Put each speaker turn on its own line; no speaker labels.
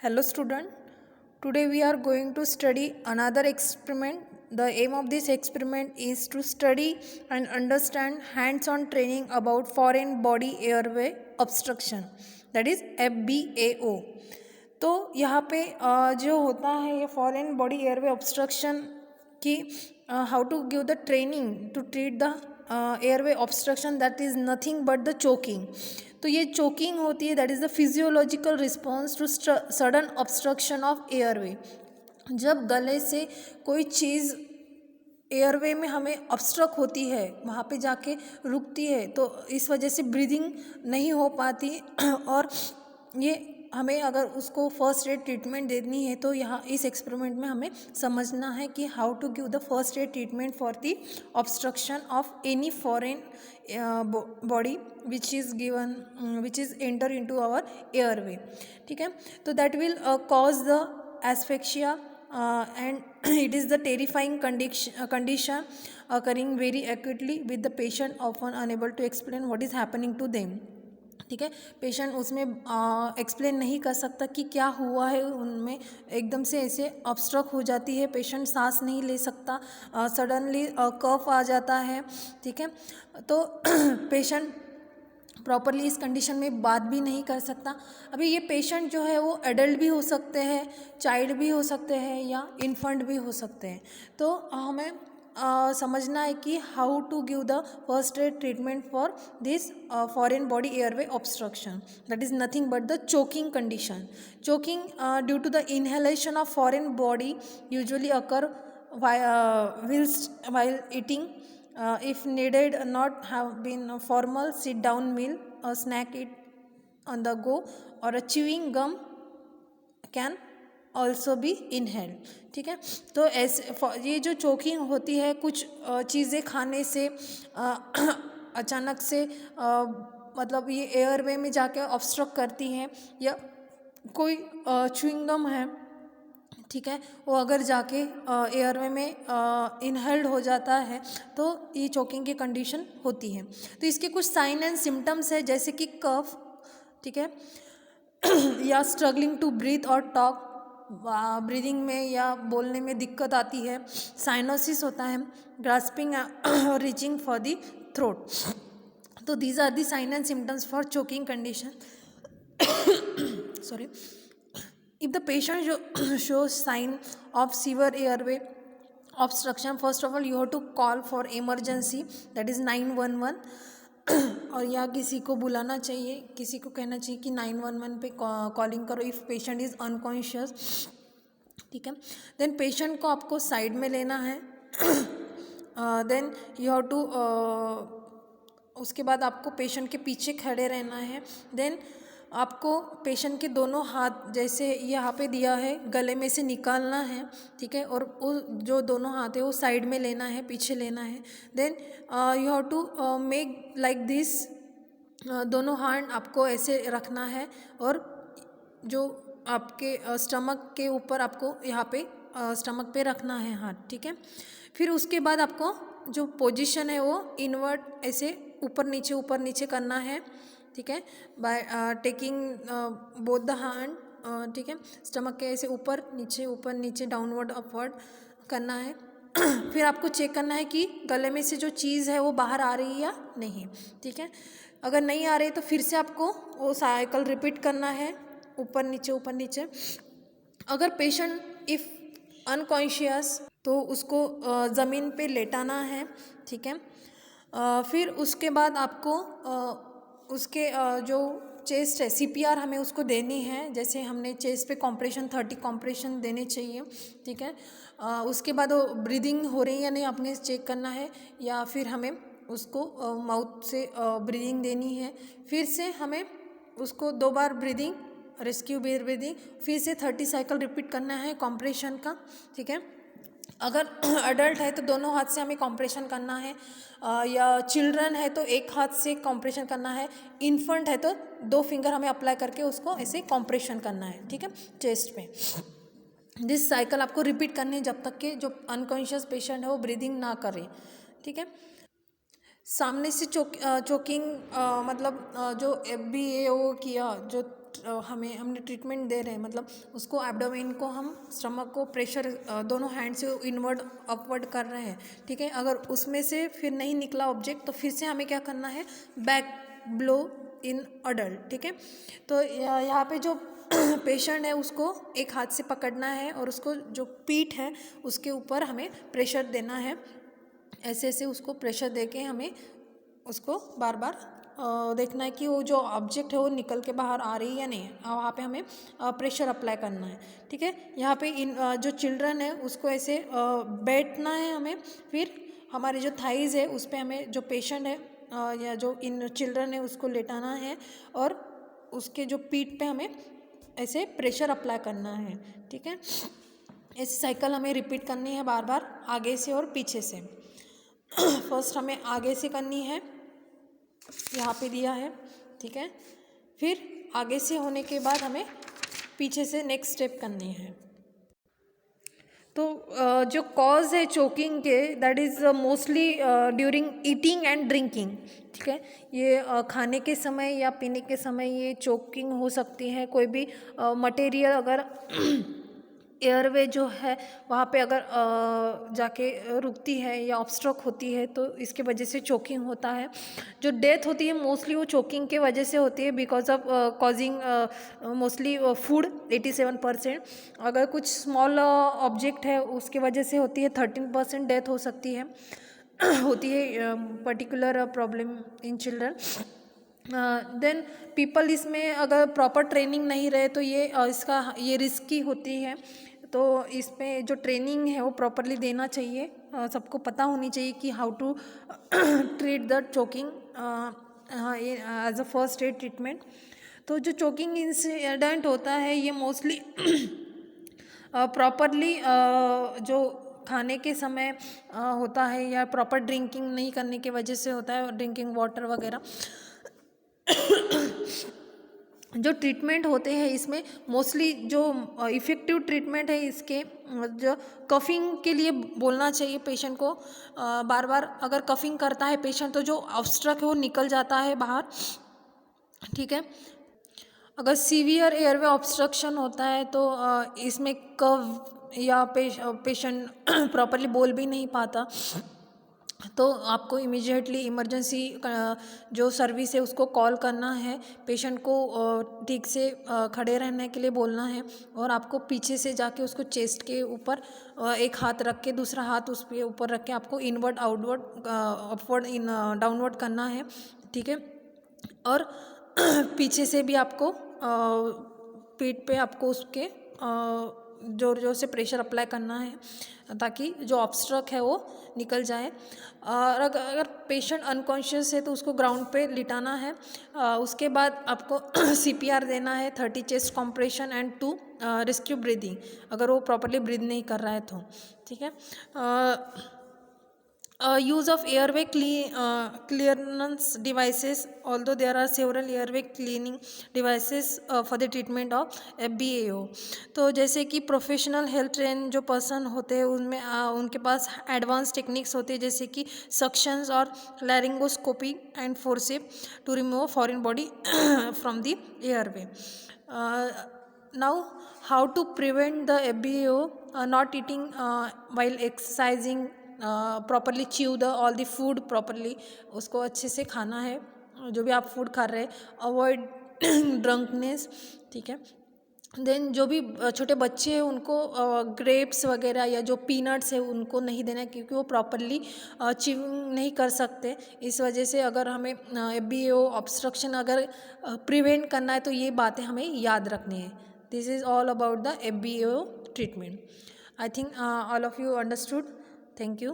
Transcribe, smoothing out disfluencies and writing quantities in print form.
Hello student, today we are going to study another experiment. The aim of this experiment is to study and understand hands-on training about foreign body airway obstruction, that is FBAO. तो यहाँ पे जो होता है ये foreign body airway obstruction की how to give the training to treat the airway obstruction, that is nothing but the choking. तो ये चोकिंग होती है, that is the physiological response to sudden obstruction of airway. जब गले से कोई चीज़ airway में हमें ऑब्स्ट्रक्ट होती है, वहाँ पे जाके रुकती है, तो इस वजह से ब्रीदिंग नहीं हो पाती. और ये हमें अगर उसको फर्स्ट एड ट्रीटमेंट देनी है तो यहाँ इस एक्सपेरिमेंट में हमें समझना है कि how to give the first aid treatment for the obstruction of any foreign body which is enter into our airway. ठीक है, तो that will cause the asphyxia and it is the terrifying condition occurring very acutely with the patient often unable to explain what is happening to them. ठीक है, patient उसमें explain नहीं कर सकता कि क्या हुआ है, उनमें एकदम से ऐसे ऑब्स्ट्रक्ट हो जाती है, पेशेंट सांस नहीं ले सकता, सडनली कफ आ जाता है. ठीक है, तो पेशेंट प्रॉपरली इस कंडीशन में बात भी नहीं कर सकता. अभी ये पेशेंट जो है वो एडल्ट भी हो सकते हैं, चाइल्ड भी हो सकते हैं या इन्फेंट भी हो सकते हैं. तो हमें समझना है कि how to give the first aid treatment for this foreign body airway obstruction, that is nothing but the choking condition. Choking due to the inhalation of foreign body usually occur while eating, if needed not have been a formal sit down meal, a snack eat on the go, or a chewing gum can also be inhaled. ठीक है, तो ऐसे ये जो choking होती है कुछ चीज़ें खाने से अचानक से मतलब ये एयरवे में जाके ऑब्स्ट्रक्ट करती हैं, या कोई च्युइंग गम है, ठीक है, वो अगर जाके एयरवे में इनहेल्ड हो जाता है तो ये चोकिंग की कंडीशन होती है. तो इसके कुछ साइन एंड सिम्टम्स है, जैसे कि कफ, ठीक है, या स्ट्रगलिंग टू ब्रीथ और टॉक, ब्रीदिंग में या बोलने में दिक्कत आती है. साइनोसिस होता है, ग्रास्पिंग और रीचिंग फॉर द थ्रोट. तो these are the sign and symptoms for choking condition. Sorry. If the patient shows sign of severe airway obstruction, first of all you have to call for emergency, that is 911. और या किसी को बुलाना चाहिए, किसी को कहना चाहिए कि 911 पे कॉलिंग करो इफ़ पेशेंट इज़ अनकॉन्शियस. ठीक है, देन पेशेंट को आपको साइड में लेना है. देन यू हैव टू उसके बाद आपको पेशेंट के पीछे खड़े रहना है. देन आपको पेशेंट के दोनों हाथ जैसे यहाँ पे दिया है गले में से निकालना है. ठीक है, और वो जो दोनों हाथ है वो साइड में लेना है, पीछे लेना है. Then you have to make like this, दोनों हाथ आपको ऐसे रखना है और जो आपके स्टमक के ऊपर आपको यहाँ पे स्टमक पे रखना है हाथ. ठीक है, फिर उसके बाद आपको जो पोजीशन है वो इनवर्ट ऐसे ऊपर नीचे करना है. ठीक है, by taking both the hand. ठीक है, स्टमक के ऐसे ऊपर नीचे डाउनवर्ड अपवर्ड करना है. फिर आपको चेक करना है कि गले में से जो चीज़ है वो बाहर आ रही है या नहीं. ठीक है, अगर नहीं आ रही तो फिर से आपको वो साइकिल रिपीट करना है, ऊपर नीचे. अगर पेशेंट इफ़ अनकॉन्शियस तो उसको ज़मीन पे लेटाना है. ठीक है, फिर उसके बाद आपको उसके जो चेस्ट है CPR हमें उसको देनी है, जैसे हमने चेस्ट पे कॉम्प्रेशन 30 कॉम्प्रेशन देने चाहिए. ठीक है, उसके बाद वो ब्रीदिंग हो रही है या नहीं आपने चेक करना है, या फिर हमें उसको माउथ से ब्रीदिंग देनी है. फिर से हमें उसको 2 बार ब्रीदिंग, रेस्क्यू ब्रीदिंग, फिर से 30 साइकिल रिपीट करना है कॉम्प्रेशन का. ठीक है, अगर अडल्ट है तो दोनों हाथ से हमें कॉम्प्रेशन करना है, या चिल्ड्रन है तो एक हाथ से कॉम्प्रेशन करना है, इन्फेंट है तो 2 फिंगर हमें अप्लाई करके उसको ऐसे कॉम्प्रेशन करना है. ठीक है, चेस्ट पे. दिस साइकिल आपको रिपीट करनी है जब तक कि जो अनकॉन्शियस पेशेंट है वो ब्रीदिंग ना करे. ठीक है, सामने से चोकिंग मतलब जो FBAO किया, जो हमने ट्रीटमेंट दे रहे हैं, मतलब उसको एब्डोमेन को हम स्टमक को प्रेशर दोनों हैंड से इनवर्ड अपवर्ड कर रहे हैं, ठीक है। अगर उसमें से फिर नहीं निकला ऑब्जेक्ट तो फिर से हमें क्या करना है, बैक ब्लो इन अडल्ट, ठीक है। तो यहाँ पे जो पेशेंट है उसको एक हाथ से पकड़ना है और उसको जो पीठ है उसके ऊपर हमें प्रेशर देना है, ऐसे ऐसे उसको प्रेशर देके हमें उसको बार बार देखना है कि वो जो ऑब्जेक्ट है वो निकल के बाहर आ रही है या नहीं, वहाँ पे हमें प्रेशर अप्लाई करना है, ठीक है। यहाँ पे इन जो चिल्ड्रन है उसको ऐसे बैठना है हमें, फिर हमारे जो थाइज़ है उस पर हमें जो पेशेंट है या जो इन चिल्ड्रन है उसको लेटाना है और उसके जो पीठ पे हमें ऐसे प्रेशर अप्लाई करना है, ठीक है। ऐसी साइकिल हमें रिपीट करनी है बार बार, आगे से और पीछे से। फर्स्ट हमें आगे से करनी है, यहाँ पे दिया है, ठीक है। फिर आगे से होने के बाद हमें पीछे से नेक्स्ट स्टेप करनी है। तो जो कॉज है चोकिंग के, that is mostly during eating and drinking, ठीक है। ये खाने के समय या पीने के समय ये चोकिंग हो सकती है। कोई भी मटेरियल अगर एयरवे जो है वहाँ पे अगर जाके रुकती है या ऑब्स्ट्रक होती है तो इसके वजह से चोकिंग होता है। जो डेथ होती है मोस्टली वो चोकिंग के वजह से होती है, because of causing mostly food 87%। अगर कुछ स्मॉल ऑब्जेक्ट है उसके वजह से होती है 13% डेथ हो सकती है होती है particular problem in children. Then people इसमें अगर प्रॉपर ट्रेनिंग नहीं रहे तो ये रिस्की होती है। तो इसमें जो ट्रेनिंग है वो प्रॉपरली देना चाहिए, सबको पता होनी चाहिए कि how to treat the choking as a first aid treatment. तो जो चोकिंग इंसिडेंट होता है ये मोस्टली प्रॉपरली जो खाने के समय होता है या प्रॉपर ड्रिंकिंग नहीं करने की वजह से होता है, ड्रिंकिंग वाटर वगैरह। जो ट्रीटमेंट होते हैं इसमें मोस्टली जो इफ़ेक्टिव ट्रीटमेंट है इसके, जो कफिंग के लिए बोलना चाहिए पेशेंट को बार बार। अगर कफिंग करता है पेशेंट तो जो ऑब्स्ट्रक है वो निकल जाता है बाहर, ठीक है। अगर सीवियर एयरवे ऑब्स्ट्रक्शन होता है तो इसमें कव या पेशेंट प्रॉपरली बोल भी नहीं पाता, तो आपको इमीडिएटली इमरजेंसी जो सर्विस है उसको कॉल करना है। पेशेंट को ठीक से खड़े रहने के लिए बोलना है और आपको पीछे से जाके उसको चेस्ट के ऊपर एक हाथ रख के दूसरा हाथ उस पे ऊपर रख के आपको इनवर्ड आउटवर्ड अपवर्ड डाउनवर्ड करना है, ठीक है। और पीछे से भी आपको पीठ पे आपको उसके जोर जोर से प्रेशर अप्लाई करना है ताकि जो ऑब्स्ट्रक है वो निकल जाए। और अगर पेशेंट अनकॉन्शियस है तो उसको ग्राउंड पे लिटाना है। उसके बाद आपको CPR देना है, 30 chest compression and 2 rescue breathing, अगर वो प्रॉपरली ब्रीद नहीं कर रहा है तो, ठीक है। Use of airway clearance devices, although there are several airway cleaning devices for the treatment of FBAO। तो जैसे कि प्रोफेशनल हेल्थ ट्रेन जो पर्सन होते हैं उनमें उनके पास एडवांस टेक्निक्स होते हैं, जैसे कि सक्शंस और laryngoscopy and forceps to remove foreign body from the airway. Now, how to prevent the FBAO? Not eating while exercising, properly chew the all the food properly, उसको अच्छे से खाना है जो भी आप फूड खा रहे हैं। अवॉइड ड्रंकनेस, ठीक है। देन जो भी छोटे बच्चे हैं उनको ग्रेप्स वगैरह या जो पीनट्स है उनको नहीं देना है, क्योंकि वो प्रॉपरली च्यूइंग नहीं कर सकते। इस वजह से अगर हमें FBAO ऑब्स्ट्रक्शन अगर प्रिवेंट करना है तो ये बातें हमें याद रखनी है। This is all about the FBAO treatment. I think all of you understood. Thank you.